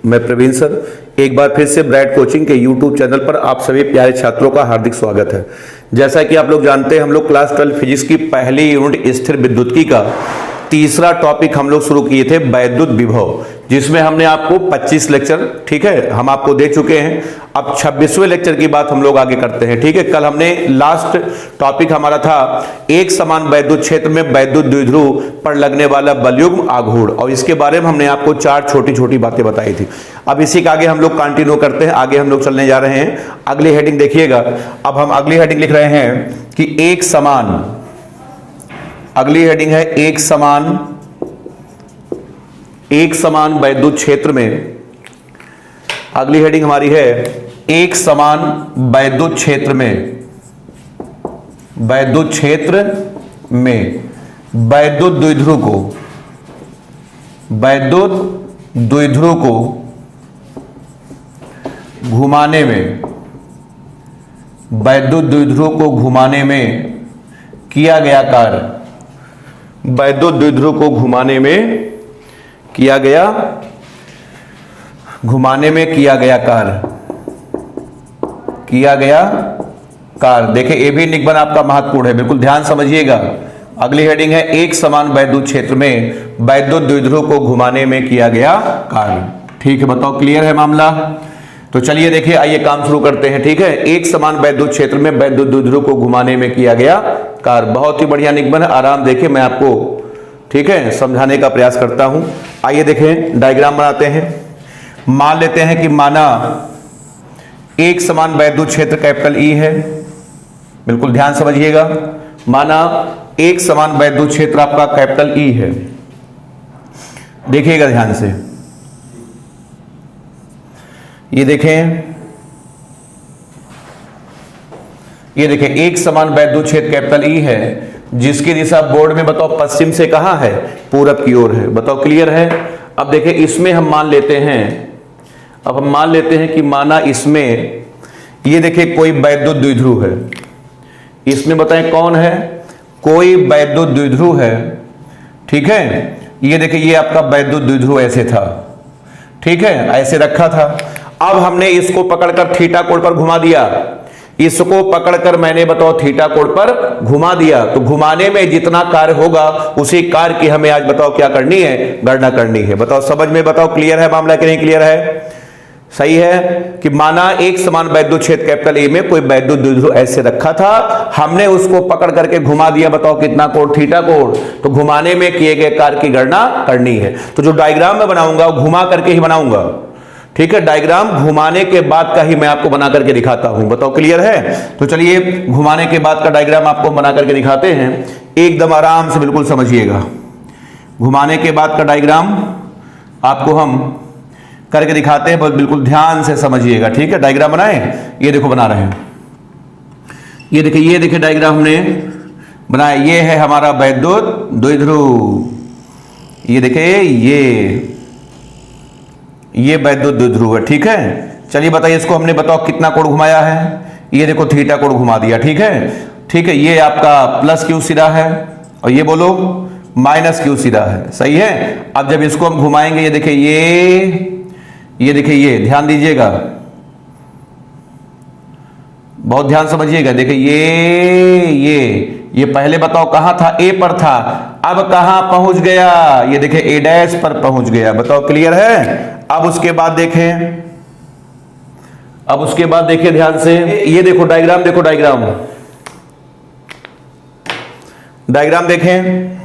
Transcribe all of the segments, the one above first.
मैं प्रवीण सर एक बार फिर से ब्राइट कोचिंग के यूट्यूब चैनल पर आप सभी प्यारे छात्रों का हार्दिक स्वागत है। जैसा कि आप लोग जानते हैं, हम लोग क्लास 12 फिजिक्स की पहली यूनिट स्थिर विद्युत्की का तीसरा टॉपिक हम लोग शुरू किए थे, वैद्युत विभव, जिसमें हमने आपको 25 लेक्चर, ठीक है, हम आपको दे चुके हैं। अब 26वें लेक्चर की बात हम लोग आगे करते हैं, ठीक है। कल हमने लास्ट टॉपिक हमारा था एक समान वैद्युत क्षेत्र में वैद्युत द्विध्रुव पर लगने वाला बलयुग्म आघूर्ण, और इसके बारे में हमने आपको 4 छोटी छोटी बातें बताई थी। अब इसी के आगे हम लोग कंटिन्यू करते हैं, आगे हम लोग चलने जा रहे हैं। अगली हेडिंग देखिएगा। अब हम अगली हेडिंग लिख रहे हैं कि एक समान, अगली हेडिंग है एक समान वैद्युत क्षेत्र में। अगली हेडिंग हमारी है एक समान वैद्युत क्षेत्र में, वैद्युत क्षेत्र में वैद्युत द्विध्रुव को घुमाने में, वैद्युत द्विध्रुव को घुमाने में किया गया कार्य, वैद्युत द्विध्रुव को घुमाने में किया गया कार्य। देखिए ये भी निबंध आपका महत्वपूर्ण है, बिल्कुल ध्यान समझिएगा। अगली हेडिंग है एक समान वैद्युत क्षेत्र में वैद्युत द्विध्रुव को घुमाने में किया गया कार्य। ठीक है, बताओ क्लियर है मामला? तो चलिए देखिए, आइए काम शुरू करते हैं। ठीक है, एक समान वैद्युत क्षेत्र में वैद्युत द्विध्रुव को घुमाने में किया गया कार्य, बहुत ही बढ़िया निबंध। आराम देखिए, मैं आपको, ठीक है, समझाने का प्रयास करता हूं। आइए देखें, डायग्राम बनाते हैं। मान लेते हैं कि माना एक समान वैद्युत क्षेत्र कैपिटल ई है, बिल्कुल ध्यान समझिएगा। माना एक समान वैद्युत क्षेत्र आपका कैपिटल ई है, देखिएगा ध्यान से। ये देखें, ये देखें, एक समान वैद्युत क्षेत्र कैपिटल ई है, जिसकी दिशा बोर्ड में बताओ पश्चिम से कहां है? पूरब की ओर है। बताओ क्लियर है? अब देखिए, इसमें हम मान लेते हैं, अब हम मान लेते हैं कि माना इसमें, ये देखिए कोई वैद्युत द्विध्रुव है, इसमें बताएं कौन है? कोई वैद्युत द्विध्रुव है, ठीक है। ये देखिए, ये आपका वैद्युत द्विध्रुव ऐसे था, ठीक है, ऐसे रखा था। अब हमने इसको पकड़कर थीटा कोण पर घुमा दिया, इसको पकड़कर मैंने बताओ थीटा कोण पर घुमा दिया। तो घुमाने में जितना कार्य होगा उसी कार्य की हमें आज बताओ क्या करनी है? गणना करनी है। बताओ समझ में, बताओ क्लियर है मामला कि नहीं क्लियर है? सही है कि माना एक समान वैद्युत क्षेत्र कैपिटल ए में कोई वैद्युत द्विध्रुव ऐसे रखा था, हमने उसको पकड़ करके घुमा दिया। बताओ कितना कोण? थीटा कोण। तो घुमाने में किए गए कार्य की गणना करनी है। तो जो डायग्राम मैं बनाऊंगा वो घुमा करके ही बनाऊंगा, ठीक है। डायग्राम घुमाने के बाद का ही मैं आपको बना करके दिखाता हूं। बताओ क्लियर है? तो चलिए घुमाने के बाद का डायग्राम आपको बना करके दिखाते हैं, एकदम आराम से बिल्कुल समझिएगा। घुमाने के बाद का डायग्राम आपको हम करके दिखाते हैं, बस बिल्कुल ध्यान से समझिएगा, ठीक है। डायग्राम बनाए, ये देखो बना रहे हैं, ये देखिए डायग्राम हमने बनाया। ये है हमारा वैद्युत द्विध्रुव, ये देखिए ये वैद्युत द्विध्रुव है, ठीक है। चलिए बताइए, इसको हमने बताओ कितना कोण घुमाया है? ये देखो थीटा कोण घुमा दिया, ठीक है, ठीक है। ये आपका प्लस क्यू सिरा है और ये बोलो माइनस क्यू सिरा है, सही है। अब जब इसको हम घुमाएंगे, ये देखिए ये देखिए, ये ध्यान दीजिएगा, बहुत ध्यान समझिएगा। देखिए ये पहले बताओ कहां था? ए पर था, अब कहां पहुंच गया? ये देखिए ए डैश पर पहुंच गया। बताओ क्लियर है? अब उसके बाद देखें, ध्यान से, ये देखो डायग्राम, देखो डायग्राम देखें।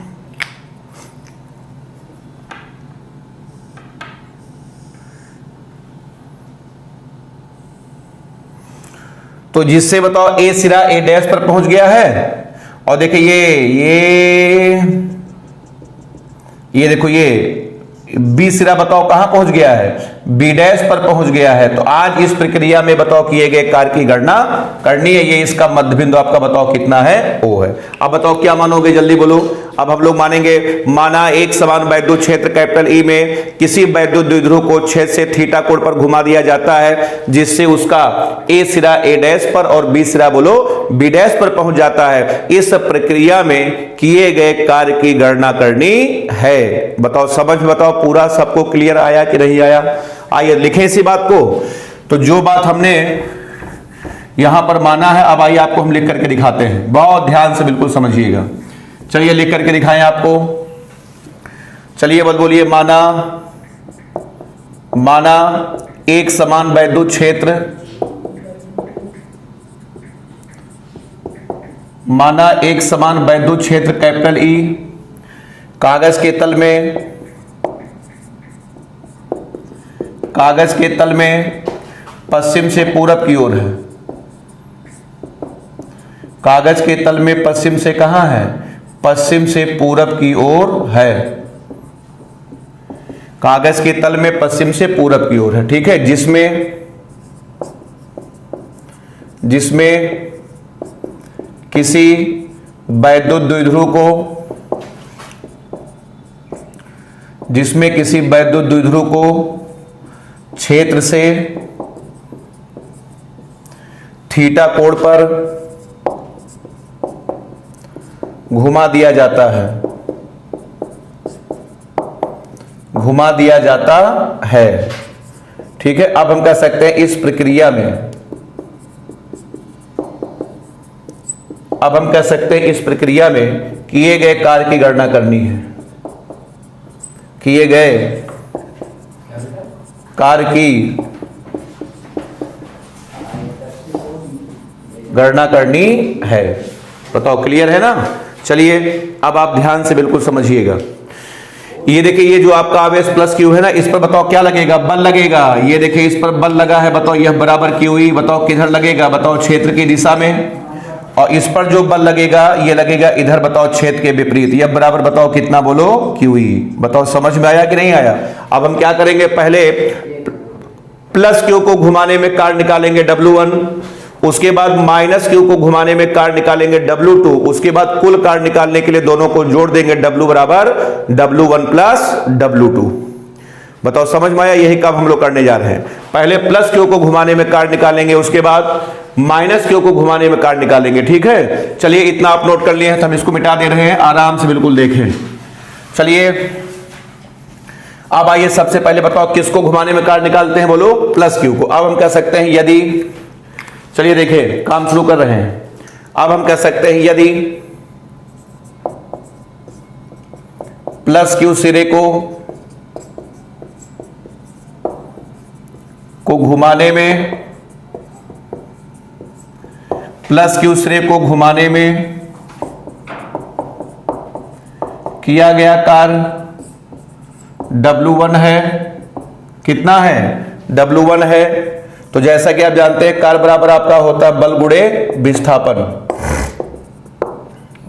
तो जिससे बताओ ए सिरा ए डैश पर पहुंच गया है, और देखिए ये देखो ये बी सिरा बताओ कहां पहुंच गया है? बी डैश पर पहुंच गया है। तो आज इस प्रक्रिया में बताओ किए गए कार्य की गणना करनी है। ये इसका मध्य बिंदु आपका बताओ कितना है? ओ है। अब बताओ क्या मानोगे, जल्दी बोलो। अब हम लोग मानेंगे, माना एक समान वैद्युत क्षेत्र कैपिटल ई में किसी वैद्युत द्विध्रुव को छेद से थीटा कोण पर घुमा दिया जाता है, जिससे उसका ए सिरा ए डैश पर और बी सिरा बोलो बी डैश पर पहुंच जाता है। इस प्रक्रिया में किए गए कार्य की गणना करनी है। बताओ समझ, बताओ पूरा सबको क्लियर आया कि नहीं आया? आइए लिखें इसी बात को। तो जो बात हमने यहां पर माना है, अब आइए आपको हम लिख करके दिखाते हैं, बहुत ध्यान से बिल्कुल समझिएगा। चलिए लिख करके दिखाएं आपको। चलिए बोलिए, माना एक समान वैद्युत क्षेत्र, माना एक समान वैद्युत क्षेत्र कैपिटल ई कागज के तल में पश्चिम से पूरब की ओर है। कागज के तल में पश्चिम से कहां है? पश्चिम से पूरब की ओर है। कागज के तल में पश्चिम से पूरब की ओर है, ठीक है। जिसमें किसी वैद्युत द्विध्रुव को क्षेत्र से थीटा कोण पर घुमा दिया जाता है, ठीक है। अब हम कह सकते हैं इस प्रक्रिया में किए गए कार्य की गणना करनी है। किए गए कार्य की गणना करनी है। बताओ क्लियर है ना? चलिए अब आप ध्यान से बिल्कुल समझिएगा। ये देखिए, ये जो आपका आवेश प्लस क्यू है ना, इस पर बताओ क्या लगेगा? बल लगेगा। ये देखिए इस पर बल लगा है, बताओ यह बराबर क्यू ई, बताओ किधर लगेगा? बताओ क्षेत्र की दिशा में। और इस पर जो बल लगेगा ये लगेगा इधर, बताओ क्षेत्र के विपरीत। यह बराबर बताओ कितना? बोलो क्यू ई। बताओ समझ में आया कि नहीं आया? अब हम क्या करेंगे, पहले प्लस क्यू को घुमाने में कार्य निकालेंगे W1, उसके बाद माइनस क्यू को घुमाने में कार्य निकालेंगे W2, उसके बाद कुल कार्य निकालने के लिए दोनों को जोड़ देंगे, W बराबर W1 प्लस W2। बताओ समझ में आया? यही काम हम लोग करने जा रहे हैं। पहले प्लस क्यू को घुमाने में कार्य निकालेंगे, उसके बाद माइनस क्यू को घुमाने में कार्य निकालेंगे, ठीक है। चलिए इतना आप नोट कर लिए हैं तो हम इसको मिटा दे रहे हैं, आराम से बिल्कुल देखें। चलिए अब आइए सबसे पहले बताओ किसको घुमाने में कार्य निकालते हैं? बोलो प्लस क्यू को। अब हम कह सकते हैं यदि, चलिए देखिए काम शुरू कर रहे हैं। अब हम कह सकते हैं यदि प्लस क्यू सिरे को घुमाने में, प्लस क्यू सिरे को घुमाने में किया गया कार्य W1 है। कितना है? W1 है। तो जैसा कि आप जानते हैं कार्य बराबर आपका होता है बल गुणे विस्थापन।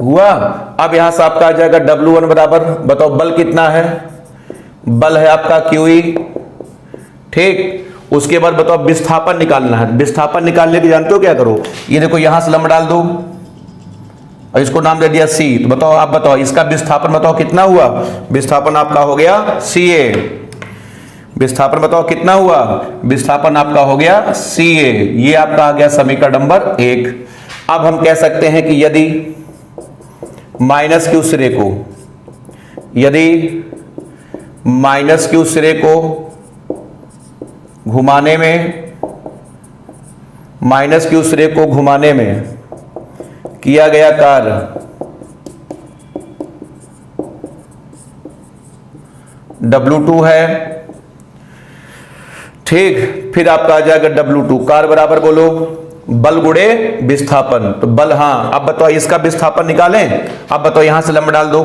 हुआ? अब यहां से आपका आ जाएगा W1 बराबर, बताओ बल कितना है? बल है आपका QE, ठीक। उसके बाद बताओ विस्थापन निकालना है। विस्थापन निकालने के जानते हो क्या करो? ये देखो यहां से लंब डाल दो और इसको नाम दे दिया C। तो बताओ, आप बताओ इसका विस्थापन बताओ कितना हुआ? विस्थापन आपका हो गया CA। विस्थापन बताओ कितना हुआ? विस्थापन आपका हो गया CA। ये आपका आ गया समीकरण नंबर 1। अब हम कह सकते हैं कि यदि माइनस क्यू सिरे को घुमाने में किया गया कार्य W2 है, ठीक। फिर आपका आ जाएगा W2 कार्य बराबर बोलो बल गुणे विस्थापन। तो बल, हाँ। अब बताओ इसका विस्थापन निकालें। अब बताओ यहां से लंब डाल दो,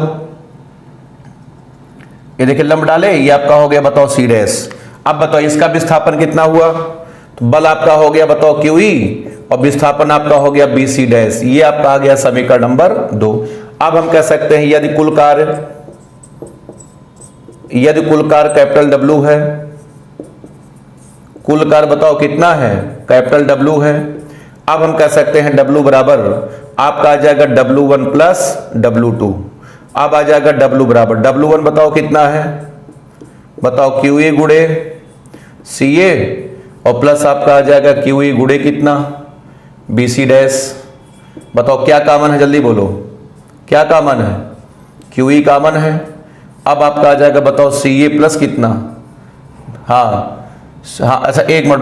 ये देखिए लंब डाले, ये आपका हो गया बताओ C डैश। अब बताओ इसका विस्थापन कितना हुआ? तो बल आपका हो गया बताओ QE और विस्थापन आपका हो गया BC डैश। ये आपका आ गया समीकरण नंबर 2। अब हम कह सकते हैं यदि कुल कार्य कैपिटल W है, कुल कार्य बताओ कितना है? कैपिटल W है। अब हम कह सकते हैं W बराबर आपका आ जाएगा W1 प्लस W2। अब आ जाएगा W बराबर W1 बताओ कितना है? बताओ QE गुणे CA और प्लस आपका आ जाएगा QE गुणे कितना? BC dash. बताओ क्या कॉमन है? जल्दी बोलो क्या कॉमन है? QE कॉमन है। अब आपका आ जाएगा बताओ CA प्लस कितना? हाँ हाँ अच्छा, एक मिनट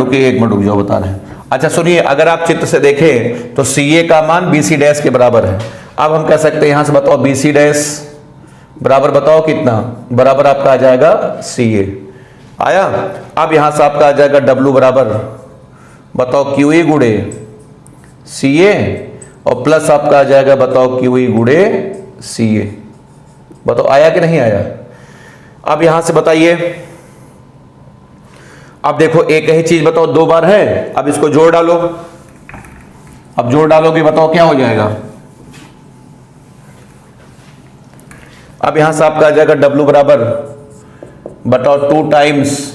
रुक जाओ, बता रहे हैं। अच्छा सुनिए, अगर आप चित्र से देखें तो सी ए का मान बी सी डैश के बराबर है। अब हम कह सकते हैं यहां से बताओ बी सी डैश बराबर बताओ कितना, बराबर आपका आ जाएगा सी ए। आया? अब यहां से आपका आ जाएगा डब्ल्यू बराबर बताओ क्यू ई गुड़े सी ए, और प्लस आपका आ जाएगा बताओ क्यू ई गुड़े सी ए। बताओ आया कि नहीं आया? अब यहां से बताइए, अब देखो एक ही चीज बताओ दो बार है, अब इसको जोड़ डालो। अब जोड़ डालोगे बताओ क्या हो जाएगा। अब यहां से आपका आ जाएगा डब्ल्यू बराबर बताओ 2 टाइम्स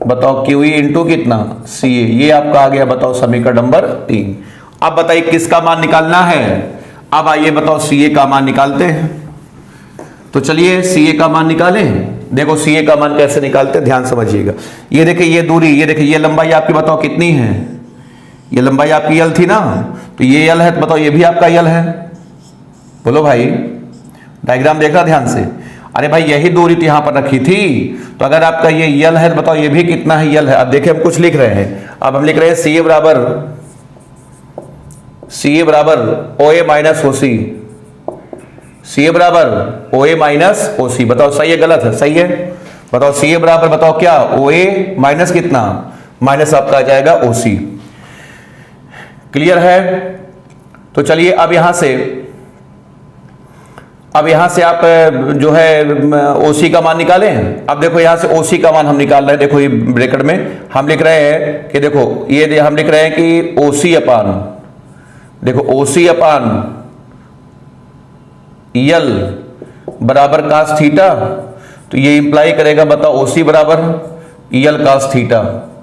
बताओ क्यू ई इंटू कितना सी ए। ये आपका आ गया बताओ समीकरण नंबर 3। अब बताइए किसका मान निकालना है। अब आइए बताओ सी ए का मान निकालते हैं। तो चलिए सी ए का मान निकालें। देखो सी ए का मान कैसे निकालते हैं, ध्यान समझिएगा। ये देखिए ये दूरी, ये देखिए ये लंबाई आपकी बताओ कितनी है। ये लंबाई आपकी यल थी ना, तो ये यल है, तो बताओ ये भी आपका यल है। बोलो भाई, डायग्राम देखना ध्यान से। अरे भाई यही दूरी तो यहां पर रखी थी, तो अगर आपका ये यल है तो बताओ ये भी कितना है, यल है। अब देखिए हम कुछ लिख रहे हैं, अब हम लिख रहे हैं सी ए बराबर ओ ए माइनस ओ सी। सी ए बराबर ओ ए माइनस ओ सी। बताओ सही है गलत है? सही है। बताओ सी ए बराबर बताओ क्या, ओ ए माइनस कितना, माइनस आपका आ जाएगा ओ सी। क्लियर है? तो चलिए अब यहां से आप जो है ओसी का मान निकालें। अब देखो यहां से ओसी का मान हम निकाल रहे हैं। देखो ये ब्रैकेट में हम लिख रहे हैं कि देखो ये हम लिख रहे हैं कि ओसी अपान, देखो ओसी अपान यल बराबर कास थीटा। तो ये इंप्लाई करेगा बताओ ओसी बराबर यल कास थीटा।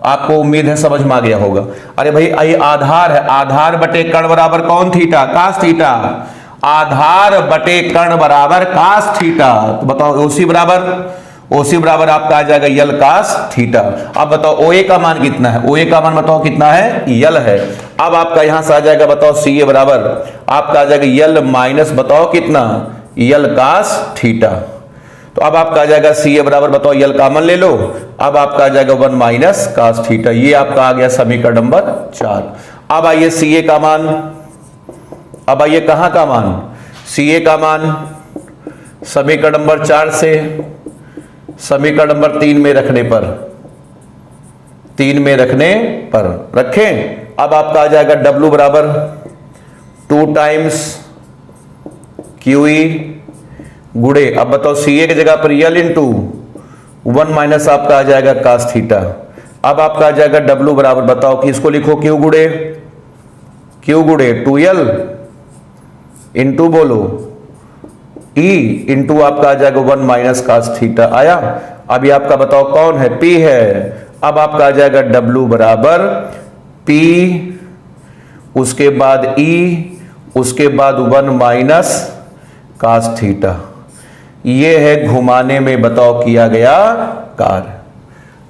आपको उम्मीद है समझ में आ गया होगा। अरे भाई ये आधार है, आधार बटे कर्ण बराबर कौन थीटा, कास थीटा। आधार बटे कर्ण बराबर कास थीटा। तो बताओ ओसी बराबर आपका आ जाएगा यल कास थीटा। अब बताओ ओए का मान कितना है, ओए का मान बताओ कितना है, यल है। अब आपका यहां से आ जाएगा बताओ सी ए बराबर आपका आ जाएगा यल माइनस बताओ कितना, यल कास थीटा। तो अब आपका आ जाएगा सी ए बराबर बताओ यल कॉमन ले लो, अब आपका आ जाएगा 1 माइनस कास थीटा। ये आपका आ गया समीकरण नंबर 4। अब आइए सी ए का मान, अब आइए कहां का मान, सी ए का मान समीकरण नंबर 4 से समीकरण नंबर 3 में रखने पर, 3 में रखने पर रखें। अब आपका आ जाएगा डब्ल्यू बराबर 2 टाइम्स क्यू ई गुड़े, अब बताओ सी ए की जगह पर यल इंटू 1 माइनस आपका आ जाएगा कास थीटा। अब आपका आ जाएगा डब्ल्यू बराबर बताओ कि इसको लिखो क्यू गुड़े 2l इंटू बोलो ई इंटू आपका आ जाएगा 1 माइनस कास थीटा। आया? अब ये आपका बताओ कौन है, P है। अब आपका आ जाएगा W बराबर P, उसके बाद E, उसके बाद 1 माइनस कास थीटा। ये है घुमाने में बताओ किया गया कार्य।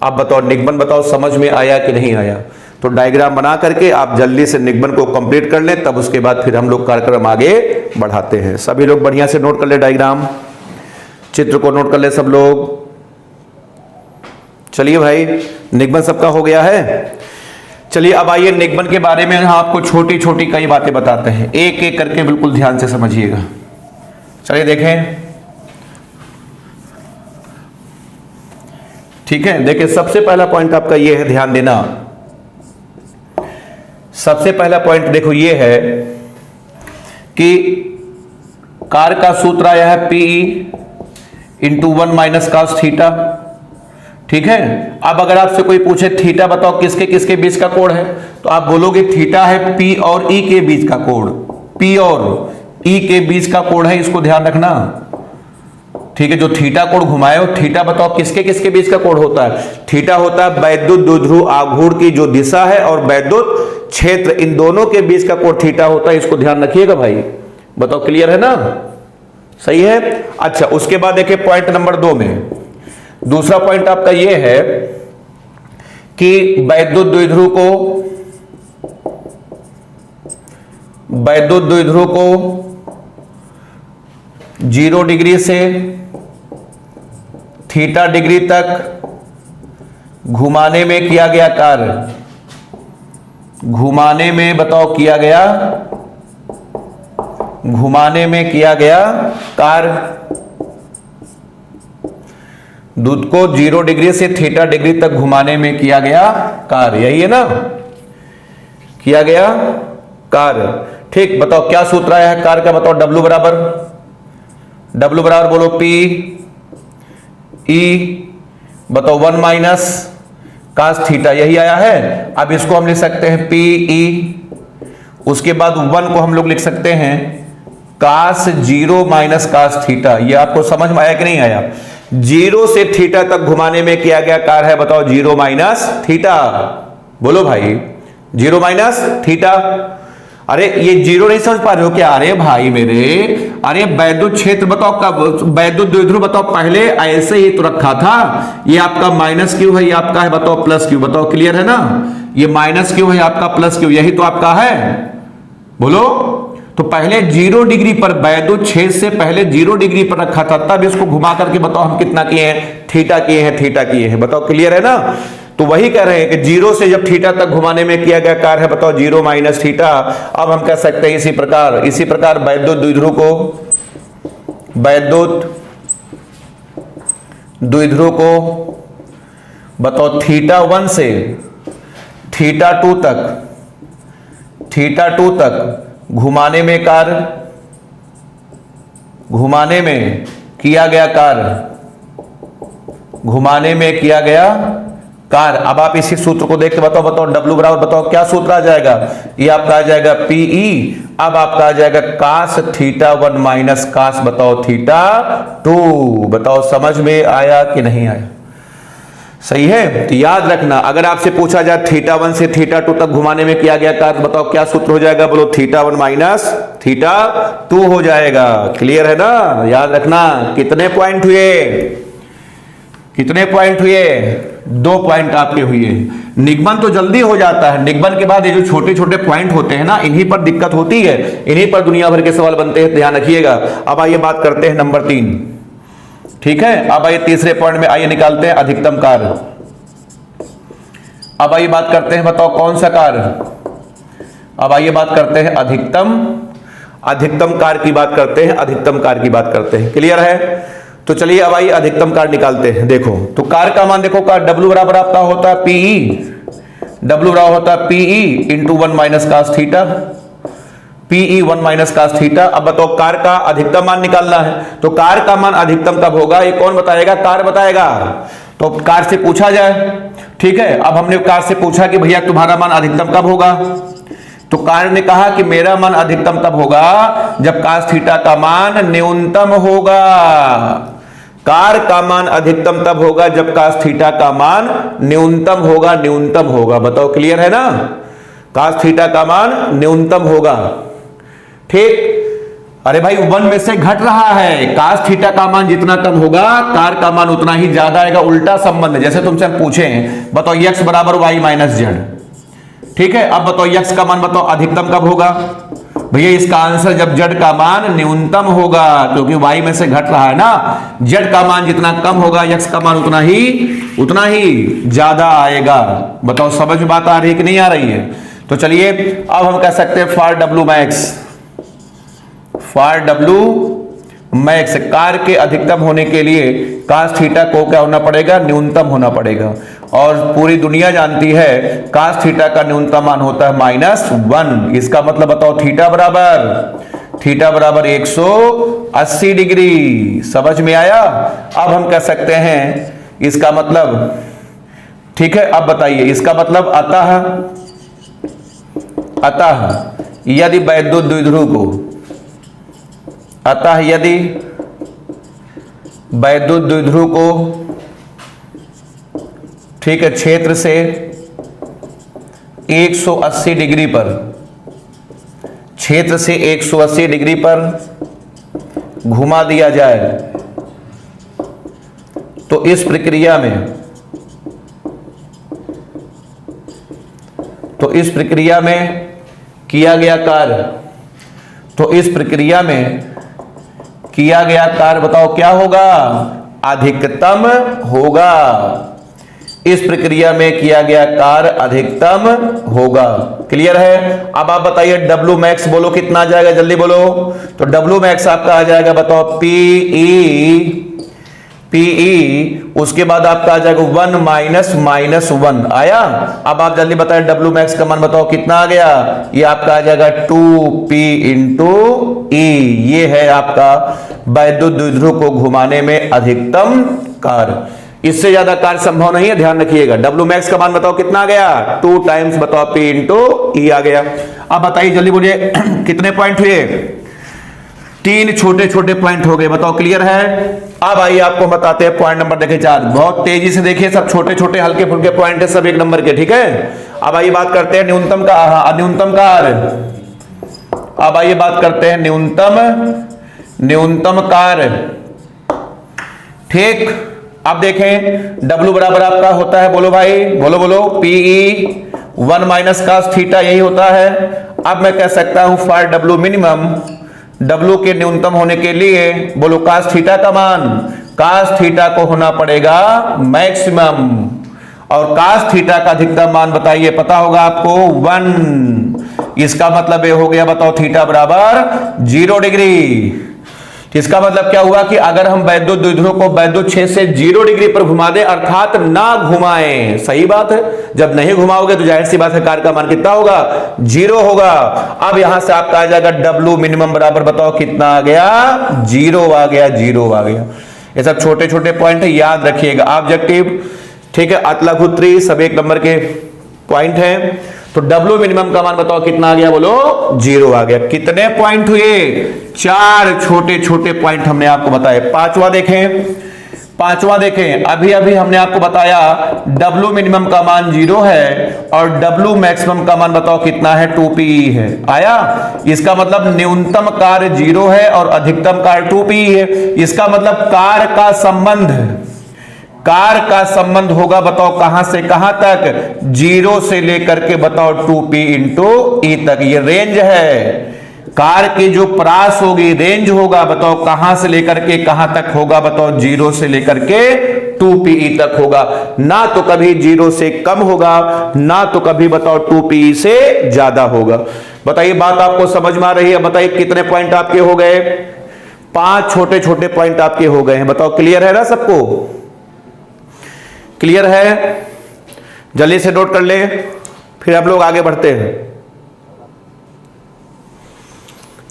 आप बताओ निगमन बताओ समझ में आया कि नहीं आया। तो डायग्राम बना करके आप जल्दी से निगमन को कंप्लीट कर लें, तब उसके बाद फिर हम लोग कार्यक्रम आगे बढ़ाते हैं। सभी लोग बढ़िया से नोट कर ले, डायग्राम चित्र को नोट कर ले सब लोग। चलिए भाई निगमन सबका हो गया है। चलिए अब आइए निगमन के बारे में आपको छोटी छोटी कई बातें बताते हैं, एक एक करके बिल्कुल ध्यान से समझिएगा। चलिए देखें, ठीक है। देखिए सबसे पहला पॉइंट आपका ये है, ध्यान देना। सबसे पहला पॉइंट देखो ये है कि कार्य का सूत्र आया है Pe into 1 minus cos theta. ठीक है। अब अगर आपसे कोई पूछे थीटा बताओ किसके किसके बीच का कोण है, तो आप बोलोगे थीटा है P और E के बीच का कोण। P और E के बीच का कोण है, इसको ध्यान रखना। ठीक है। जो थीटा कोण घुमाए हो, थीटा बताओ किसके किसके बीच का कोण होता है। थीटा होता है वैद्युत द्विध्रुव आघूर्ण की जो दिशा है और वैद्युत क्षेत्र, इन दोनों के बीच का कोण थीटा होता है। इसको ध्यान रखिएगा भाई। बताओ क्लियर है ना, सही है। अच्छा उसके बाद देखिए पॉइंट नंबर 2 में दूसरा पॉइंट आपका यह है कि वैद्युत द्विध्रुव को 0 डिग्री से थीटा डिग्री तक घुमाने में किया गया कार्य, घुमाने में बताओ किया गया, घुमाने में किया गया कार्य, दूध को 0 डिग्री से थीटा डिग्री तक घुमाने में किया गया कार्य, यही है ना, किया गया कार्य। ठीक, बताओ क्या सूत्र आया है कार्य का, बताओ W बराबर बोलो P E, बताओ 1 माइनस कास थीटा, यही आया है। अब इसको हम लिख सकते हैं P E, उसके बाद 1 को हम लोग लिख सकते हैं कास 0 माइनस कास थीटा। ये आपको समझ में आया कि नहीं आया? 0 से थीटा तक घुमाने में किया गया कार्य है, बताओ 0 माइनस थीटा, बोलो भाई 0 माइनस थीटा। अरे ये 0 नहीं समझ पा रहे हो क्या? अरे भाई मेरे, अरे वैद्युत क्षेत्र बताओ कब, वैद्युत द्विध्रुव बताओ पहले ऐसे ही तो रखा था, ये आपका माइनस क्यू है, ये आपका है बताओ प्लस क्यू, बताओ क्लियर है ना? ये माइनस क्यू है आपका प्लस क्यू, यही तो आपका है, बोलो। तो पहले 0 डिग्री पर, वैद्युत क्षेत्र से पहले 0 डिग्री पर रखा था, तब इसको घुमा करके बताओ हम कितना किए हैं, थीटा किए हैं, थीटा किए हैं, बताओ क्लियर है ना? तो वही कह रहे हैं कि 0 से जब थीटा तक घुमाने में किया गया कार्य है, बताओ 0 माइनस थीटा। अब हम कह सकते हैं इसी प्रकार वैद्युत द्विध्रुव को, वैद्युत द्विध्रुव को बताओ थीटा 1 से थीटा 2 तक, थीटा 2 तक घुमाने में कार्य, घुमाने में किया गया कार्य, घुमाने में किया गया कार्य। अब आप इसी सूत्र को देख के बताओ W बराबर बताओ क्या सूत्र आ जाएगा? ये आपका आ जाएगा PE, अब आपका आ जाएगा कास थीटा 1 माइनस कास बताओ थीटा 2। बताओ समझ में आया कि नहीं आया? सही है। तो याद रखना, अगर आपसे पूछा जाए थीटा 1 से थीटा 2 तक घुमाने में किया गया कार्य, बताओ क्या सूत्र हो जाएगा? बोलो थीटा 1 माइनस थीटा 2 हो जाएगा। क्लियर है ना? याद रखना। कितने पॉइंट हुए? कितने पॉइंट हुए? 2 पॉइंट आपके हुए। निगमन तो जल्दी हो जाता है, निगमन के बाद ये जो छोटे छोटे पॉइंट होते हैं ना, इन्हीं पर दिक्कत होती है, इन्हीं पर दुनिया भर के सवाल बनते हैं, ध्यान रखिएगा। अब आइए बात करते हैं नंबर 3। ठीक है, अब आइए तीसरे पॉइंट में आइए निकालते हैं अधिकतम कार्य। अब आइए बात करते हैं, बताओ कौन सा कार्य? अब आइए बात करते हैं अधिकतम कार्य की बात करते हैं, अधिकतम कार्य की बात करते हैं। क्लियर है? तो चलिए अब आइए अधिकतम कार्य निकालते हैं। देखो तो कार्य का मान देखो, कार्य W बराबर आपका होता है PE, W बराबर होता है PE into 1 minus cos theta, PE 1 minus cos theta. अब बताओ कार्य का अधिकतम मान निकालना है, तो कार्य का मान अधिकतम कब होगा? ये कौन बताएगा? कार्य बताएगा। तो कार्य से पूछा जाए, ठीक है। अब हमने कार्य से पूछा कि भैया तुम्हारा मान अधिकतम कब होगा? तो कार्य ने कहा कि मेरा मान अधिकतम तब होगा जब कास थीटा का मान न्यूनतम होगा। कार्य का मान अधिकतम तब होगा जब कास थीटा का मान न्यूनतम होगा, न्यूनतम होगा। बताओ क्लियर है ना? कास थीटा का मान न्यूनतम होगा। ठीक। अरे भाई 1 में से घट रहा है, कास थीटा का मान जितना कम होगा कार्य का मान उतना ही ज्यादा आएगा। उल्टा संबंध है, जैसे तुमसे पूछे बताओ x बराबर y माइनस जेड, ठीक है। अब बताओ x का मान बताओ अधिकतम कब होगा? भैया इसका आंसर जब z का मान न्यूनतम होगा, क्योंकि y में से घट रहा है ना। z का मान जितना कम होगा x का मान उतना ही ज्यादा आएगा। बताओ समझ में बात आ रही है कि नहीं आ रही है? तो चलिए अब हम कह सकते हैं फॉर W मैक्स कार्य के अधिकतम होने के लिए कास थीटा को क्या होना पड़ेगा? न्यूनतम होना पड़ेगा। और पूरी दुनिया जानती है कास थीटा का न्यूनतम मान होता है -1। इसका मतलब बताओ थीटा बराबर 180 डिग्री। समझ में आया? अब हम कह सकते हैं इसका मतलब, ठीक है। अब बताइए इसका मतलब अतः यदि वैद्युत द्विध्रुव को, अतः यदि वैद्युत द्विध्रुव को, ठीक है, क्षेत्र से 180 डिग्री पर, क्षेत्र से 180 डिग्री पर घुमा दिया जाए, तो इस प्रक्रिया में किया गया कार्य, तो इस प्रक्रिया में किया गया कार्य बताओ क्या होगा? अधिकतम होगा। इस प्रक्रिया में किया गया कार्य अधिकतम होगा। क्लियर है? अब आप बताइए डब्ल्यू मैक्स बोलो कितना आ जाएगा, जल्दी बोलो। तो डब्ल्यू मैक्स आपका आ जाएगा, बताओ, पीई, उसके बाद आपका आ जाएगा 1 माइनस 1 आया। अब आप जल्दी बताएं डब्ल्यू मैक्स का मान बताओ कितना आ गया। ये आपका आ जाएगा 2p इंटू ई। ये है आपका वैद्युत द्विध्रुव को घुमाने में अधिकतम कार्य। इससे ज्यादा कार्य संभव नहीं है, ध्यान रखिएगा। डब्ल्यू मैक्स का मान बताओ कितना आ गया, 2 टाइम्स बताओ p इंटू ई आ गया। अब बताइए जल्दी बोलिए कितने पॉइंट हुए, 3 छोटे छोटे पॉइंट हो गए, बताओ क्लियर है। अब आइए आपको बताते हैं पॉइंट नंबर देखिए 4, बहुत तेजी से देखिए, सब छोटे छोटे हल्के फुल्के पॉइंट है, सब 1 नंबर के, ठीक है। अब आइए बात करते हैं न्यूनतम कार्य। अब आइए बात करते हैं न्यूनतम कार्य, ठीक। अब देखें W बराबर आपका होता है, बोलो भाई, बोलो PE 1 माइनस cos थीटा, यही होता है। अब मैं कह सकता हूं फॉर W मिनिमम, W के न्यूनतम होने के लिए बोलो cos थीटा का मान, cos थीटा को होना पड़ेगा मैक्सिमम, और cos थीटा का अधिकतम मान बताइए, पता होगा आपको 1। इसका मतलब ये हो गया, बताओ, थीटा बराबर 0 डिग्री। इसका मतलब क्या हुआ कि अगर हम वैद्युत द्विध्रुव को वैद्युत क्षेत्र से 0 डिग्री पर घुमा दें, अर्थात ना घुमाएं, सही बात है, जब नहीं घुमाओगे तो जाहिर सी बात है कार्य का मान कितना होगा, 0 होगा। अब यहां से आपका आ जाएगा W मिनिमम बराबर, बताओ कितना आ गया, 0 आ गया। ये सब छोटे छोटे पॉइंट है, याद रखिएगा। ऑब्जेक्टिव, ठीक है, अतलघुत्री सब 1 नंबर के पॉइंट है। तो W मिनिमम का मान बताओ कितना आ गया, बोलो 0 आ गया। कितने पॉइंट हुए, 4 छोटे छोटे पॉइंट हमने आपको बताए। पांचवा देखें, अभी हमने आपको बताया W मिनिमम का मान 0 है और W मैक्सिमम का मान बताओ कितना है, 2PE है, आया। इसका मतलब न्यूनतम कार्य 0 है और अधिकतम कार्य 2PE है। इसका मतलब कार्य का संबंध होगा, बताओ कहां से कहां तक, 0 से लेकर के बताओ 2p इंटू ई तक। ये रेंज है, कार्य की जो परास होगी, रेंज होगा, बताओ कहां से लेकर के कहां तक होगा, बताओ 0 से लेकर के 2pe तक होगा। ना तो कभी 0 से कम होगा, ना तो कभी बताओ 2pe से ज्यादा होगा। बताइए बात आपको समझ में आ रही है? बताइए कितने पॉइंट आपके हो गए, 5 छोटे छोटे पॉइंट आपके हो गए हैं। बताओ क्लियर है ना सबको? क्लियर है? जल्दी से नोट कर ले, फिर हम लोग आगे बढ़ते हैं।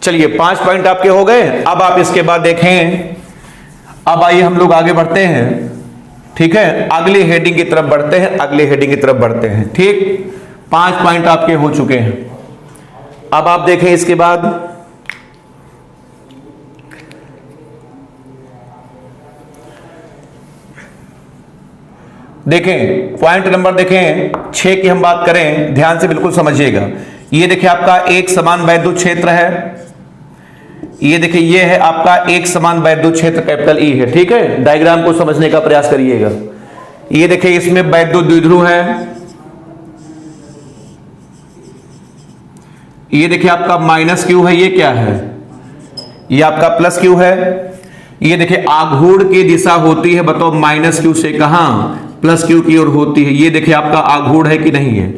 चलिए 5 पॉइंट आपके हो गए। अब आप इसके बाद देखें, अब आइए हम लोग आगे बढ़ते हैं, ठीक है, अगली हेडिंग की तरफ बढ़ते हैं, ठीक। 5 पॉइंट आपके हो चुके हैं। अब आप देखें इसके बाद, देखें पॉइंट नंबर 6 की हम बात करें, ध्यान से बिल्कुल समझिएगा। ये देखिए आपका एक समान वैद्युत क्षेत्र है, ये देखिए ये है आपका एक समान वैद्युत क्षेत्र कैपिटल ई है, ठीक है। डायग्राम को समझने का प्रयास करिएगा। ये देखिए इसमें वैद्युत द्विध्रुव है, ये देखिए आपका माइनस क्यू है, ये क्या है, ये आपका प्लस क्यू है। ये देखिए आघूर्ण की दिशा होती है, बताओ माइनस क्यू से कहां, प्लस क्यू की ओर होती है। ये देखिए आपका आघूर्ण है कि नहीं है,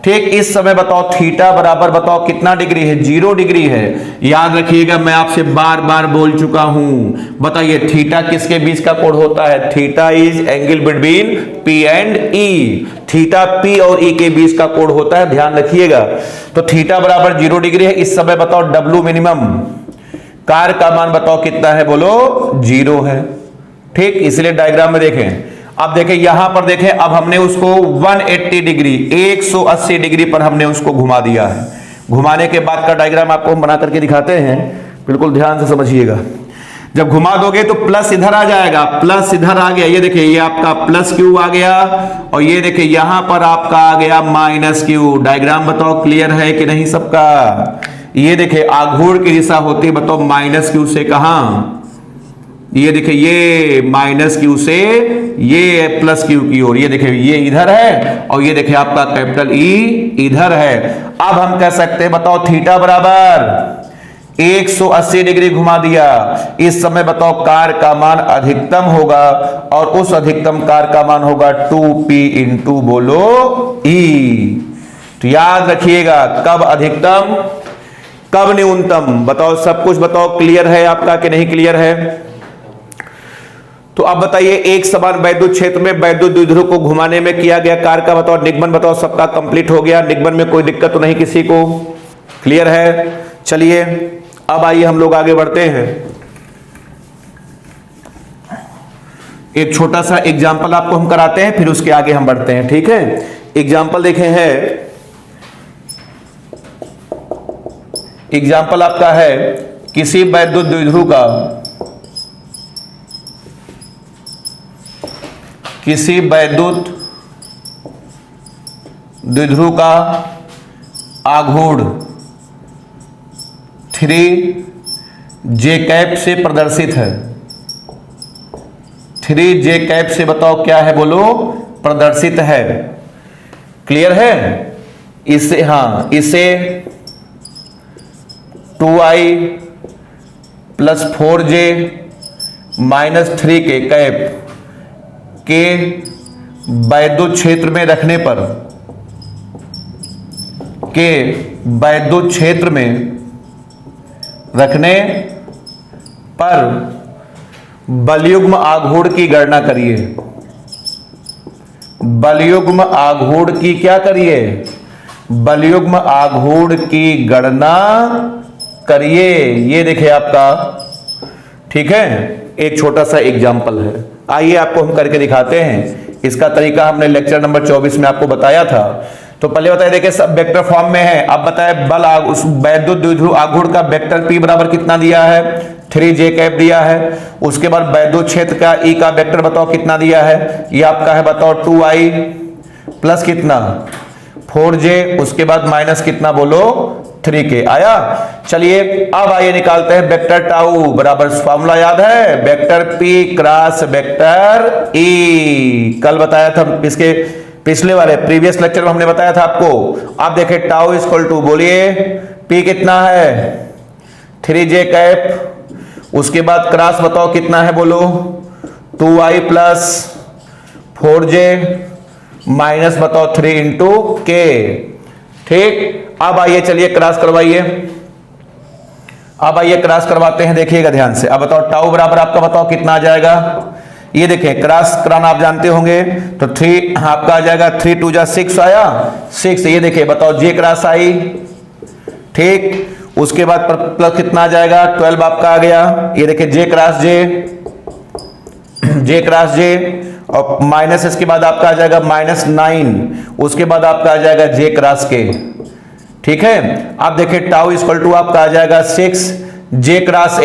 ठीक। इस समय बताओ थीटा बराबर बताओ कितना डिग्री है, 0 डिग्री है। याद रखिएगा, मैं आपसे बार बार बोल चुका हूं। बताइए थीटा किसके बीच का कोण होता है, theta is angle between P and E। Theta P और E के बीच का कोण होता है, ध्यान रखिएगा। तो थीटा बराबर 0 डिग्री है। इस समय बताओ W मिनिमम कार्य का मान बताओ कितना है, बोलो 0 है, ठीक। इसलिए डायग्राम में देखें, अब देखें यहां पर देखें, अब हमने उसको 180 डिग्री 180 डिग्री पर हमने उसको घुमा दिया है। घुमाने के बाद का डायग्राम आपको हम बना करके दिखाते हैं, बिल्कुल ध्यान से समझिएगा। जब घुमा दोगे तो प्लस इधर आ जाएगा, प्लस इधर आ गया, ये देखिए ये आपका प्लस क्यू आ गया, और ये देखिए यहां पर आपका आ गया माइनस क्यू। डायग्राम बताओ क्लियर है कि नहीं सबका? ये देखिए आघूर्ण की दिशा होती है, बताओ माइनस क्यू से कहां, ये देखिए ये माइनस क्यू से ये प्लस क्यू की ओर। ये देखिए ये इधर है और ये देखिए आपका कैपिटल ई इधर है। अब हम कह सकते हैं बताओ थीटा बराबर 180 डिग्री घुमा दिया। इस समय बताओ कार का मान अधिकतम होगा और उस अधिकतम कार का मान होगा 2p इंटू बोलो E। तो याद रखिएगा कब अधिकतम कब न्यूनतम, बताओ सब कुछ बताओ क्लियर है आपका कि नहीं क्लियर है। तो अब बताइए एक समान वैद्युत क्षेत्र में वैद्युत द्विध्रुव को घुमाने में किया गया कार्य का बताओ निगमन बताओ। सबका कंप्लीट हो गया, निगमन में कोई दिक्कत तो नहीं किसी को, क्लियर है। चलिए अब आइए हम लोग आगे बढ़ते हैं। एक छोटा सा एग्जाम्पल आपको हम कराते हैं फिर उसके आगे हम बढ़ते हैं, ठीक है। एग्जाम्पल देखे हैं, एग्जाम्पल आपका है किसी वैद्युत द्विध्रुव का आघूर्ण 3J कैप से प्रदर्शित है। 3J कैप से बताओ क्या है बोलो, प्रदर्शित है। क्लियर है। इसे इसे 2i प्लस 4j माइनस 3 के कैप के वैद्युत क्षेत्र में रखने पर बलयुग्म आघूर्ण की गणना करिए। बलयुग्म आघूर्ण की क्या करिए, बलयुग्म आघूर्ण की गणना करिए। ये देखिए आपका, ठीक है, एक छोटा सा एग्जाम्पल है। आइए आपको हम करके दिखाते हैं। इसका तरीका हमने लेक्चर नंबर 24 में आपको बताया था। तो पहले बताइए, देखिए सब वेक्टर फॉर्म में है। अब बताए बल उस वैद्युत द्विध्रुव आघूर्ण का वेक्टर P बराबर कितना दिया है, 3J कैप दिया है। उसके बाद वैद्युत क्षेत्र का E का वेक्टर बताओ कितना दिया है, ये आपका है बताओ 2i प्लस कितना 4J, उसके बाद माइनस कितना बोलो 3K आया। चलिए अब आइए निकालते हैं वेक्टर टाउ बराबर, फॉर्मूला याद है, vector P cross vector E। कल बताया था, इसके पिछले वाले प्रीवियस लेक्चर में हमने बताया था आपको। आप देखें टाउ इक्वल टू, बोलिए P कितना है 3J कैप, उसके बाद क्रॉस बताओ कितना है बोलो 2i प्लस 4J माइनस बताओ 3 इंटू K। ठीक, अब आइए चलिए क्रॉस करवाइए। अब आइए क्रॉस करवाते हैं, देखिएगा ध्यान से। अब बताओ टाउ बराबर आपका बताओ कितना आ जाएगा, ये देखें क्रॉस कराना आप जानते होंगे। तो 3 आपका आ जाएगा 3 2 जा 6 आया 6। ये देखिए बताओ J क्रॉस आई, ठीक। उसके बाद प्लस कितना आ जाएगा 12 आपका आ गया। ये देखिए J क्रॉस J और माइनस इसके बाद आपका आ जाएगा -9। उसके बाद आपका आ जाएगा J क्रॉस K, ठीक है। आप देखिए टाउ इक्वल टू आपका आ जाएगा 6 J क्रॉस A।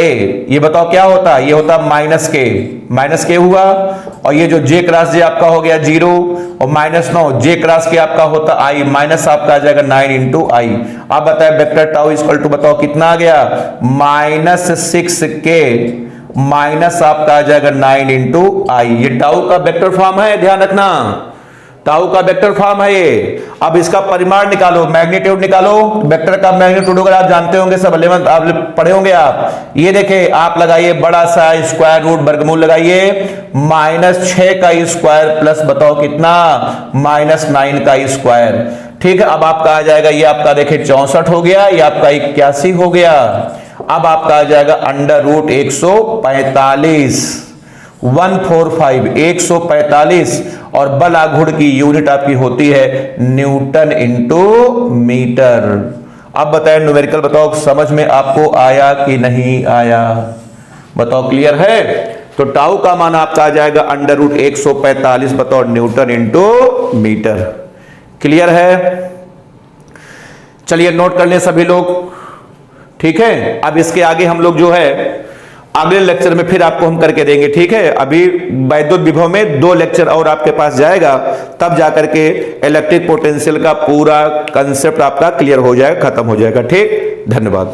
ये बताओ क्या होता है, ये होता माइनस के हुआ, और ये जो J क्रॉस J आपका हो गया 0 और -9 J क्रॉस के आपका होता I, माइनस आपका आ जाएगा 9 इंटू I। आप बताए वेक्टर टाउ इक्वल टू बताओ कितना आ गया -6K माइनस आपका आ जाएगा 9 इंटू I। ये टाउ का वेक्टर फॉर्म है, ध्यान रखना, टाउ का वेक्टर फॉर्म है ये। अब इसका परिमाण निकालो, मैग्नीट्यूड निकालो। वेक्टर का मैग्नीट्यूड अगर आप जानते होंगे, सब 11 आप पढ़े होंगे आप। ये देखे आप लगाइए बड़ा सा स्क्वायर रूट वर्गमूल लगाइए, -6 का स्क्वायर प्लस बताओ कितना -9 का स्क्वायर, ठीक है। अब आपका आ जाएगा, ये आपका देखिए 64 हो गया, ये आपका 81 हो गया। अब आपका आ जाएगा अंडर रूट 145 145 और बल आघूर्ण की यूनिट आपकी होती है न्यूटन इंटू मीटर। अब बताएं न्यूमेरिकल बताओ समझ में आपको आया कि नहीं आया, बताओ क्लियर है। तो टाउ का मान आपका आ जाएगा अंडर रूट 145 बताओ न्यूटन इंटू मीटर। क्लियर है। चलिए नोट कर लें सभी लोग, ठीक है। अब इसके आगे हम लोग जो है अगले लेक्चर में फिर आपको हम करके देंगे, ठीक है। अभी वैद्युत विभव में 2 लेक्चर और आपके पास जाएगा, तब जाकर के इलेक्ट्रिक पोटेंशियल का पूरा कंसेप्ट आपका क्लियर हो जाएगा, खत्म हो जाएगा, ठीक। धन्यवाद।